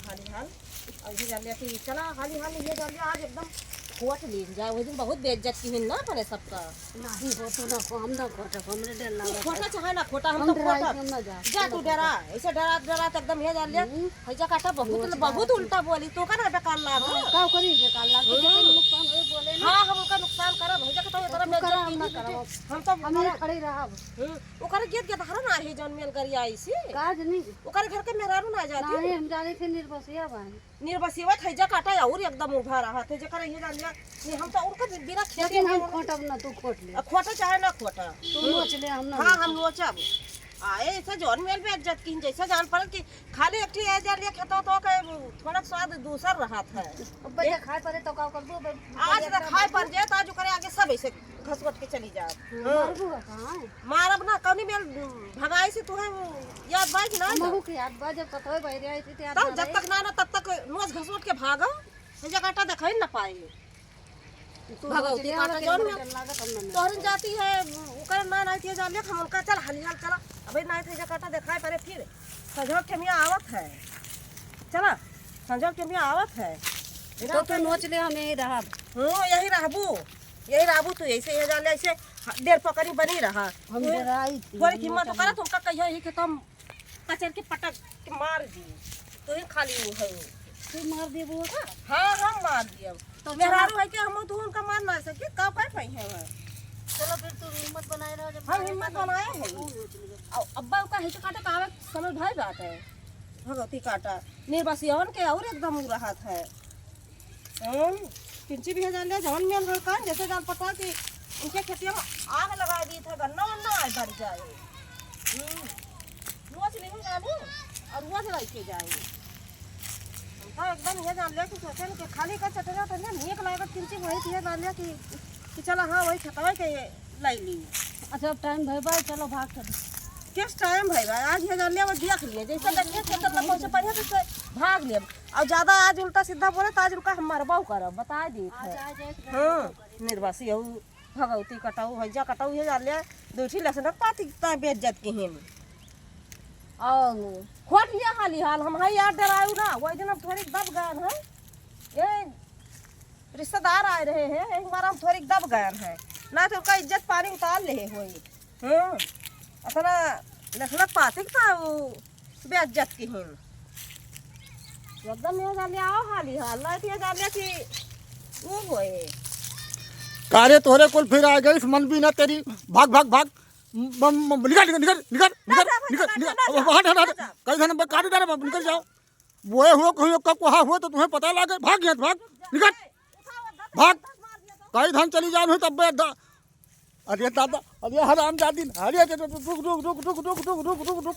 हाली हाल अभी जान लिया कि चला हाली हाल ये जान लिया आज एकदम खोट लीन जाए वो दिन बहुत बेइज्जत की हिन ना पने सबका नहीं हो तो ना हम ना खोटा हमरे डर लगा खोटा चाहे ना खोटा हम तो खोटा जा तू डरा ऐसे डरा डरा एकदम ये जान लिया हैजा काटा बहुत बहुत उल्टा बोली तो का ना बेकार लाग का करी बेकार लाग के नुकसान होए बोले ना हां हम उनका नुकसान करब हैजा का तो तरह में हम तो हमें खड़े रहब ओकर गेट के धारा ना रही जौन मेल करिया ऐसी काज नहीं ओकर घर के मेहरारू ना जाती नहीं हम जाने थे निर्बसिया बानी निर्बसिया हैजा काटा और एकदम उभा रहा थे जे करे ये जान लिया नहीं हम तो उनका बिना खेती लेकिन हम खोटब ना तू खोट ले खोटा चाहे ना खोटा तू नोच ले हम ना हाँ हम लोचब आए ऐसा जौन मेल में इज्जत की जैसा जान पड़ल कि खाली एक ठीक जा लिया खेतो तो के थोड़ा स्वाद दूसर रहा था अब बजे खाए पड़े तो का कर दो आज तक खाए पर जे आज करे आगे सब ऐसे घसघट के चली जा मारबू कहां मारब ना कौनी मेल भगाई से तू है याद बा कि ना मगु के याद बा जब कतई बहरे आई थी तब जब तक ना तब तक नोच घसघट के भागा ये जगह देखै ना पाए भगवती काटा जौन में तोहरन जाती है ओकर ना नहीं जान ले हम उनका चल हलियाल चला अबे नहीं थे जकाटा दिखाए परे फिर संजोग के मियां आवत है चला संजोग के मियां आवत है तो तू नोच ले हम यही रहा यही रहबू तू ऐसे ये जान ले ऐसे देर पकड़ी बनी रहा हम डराई थी बड़ी हिम्मत करा तुमका कहियो ही कि तुम कचर के पटक के मार दी तो ही खाली है तू मार दे वो का हां हम मार दियो तो मेहरारू है कि हम तो उनका मार ना सके का पाए पाई है चलो फिर तू हिम्मत बनाए रहो जब हम हिम्मत बनाए हैं और अब्बा का हिच काटा कावे समझ भाई बात है भगवती काटा निर्वासियन के और एकदम रहा है किंची भी जान ले जवन में घर का जैसे जान पता कि उनके खेतिया में आग लगा दी था गन्ना वन्ना आ भर जाए रोज नहीं जाने और रोज रह के जाए हाँ एकदम ये जान लिया कि सोचे कि खाली का चटरा तो नहीं एक लागत किंची वही थी जान लिया कि चला हाँ वही खतवा के लाई ली अच्छा अब टाइम भाई भाई चलो भाग कर किस टाइम भाई भाई आज ये जान लिया वो देख लिए जैसे देखिए खेत में पहुंचे पड़े तो भाग लिए और ज्यादा आज उल्टा सीधा बोले तो आज उनका हम मरबाऊ करब बता दी हाँ निर्वासी हो भगवती कटाऊ हैजा कटाऊ ये जान लिया दूसरी लसन पाती बेइज्जत की हिन और खोट लिया हाली हाल हम है यार डरायू ना वही दिन हम थोड़ी दब गए हैं ये रिश्तेदार आए रहे हैं एक बार हम थोड़ी दब गए हैं ना तो उनका इज्जत पानी उतार ले हुई अपना लखनत पाते था वो बेइज्जत की हिन एकदम ये जान लिया आओ हाली हाल ना ये जान लिया कि वो होए कार्य तोहरे कुल फिर आ गई मन भी ना तेरी भाग भाग भाग निकल निकल निकल निकल निकल निकल हट कई धन काट दे निकल जाओ वो हुआ कब कहा हुआ तो तुम्हें पता लगे भाग गया भाग निकल भाग कई धन चली जाओ तब अरे दादा अरे हराम जादी अरे रुक रुक रुक रुक रुक रुक रुक रुक रुक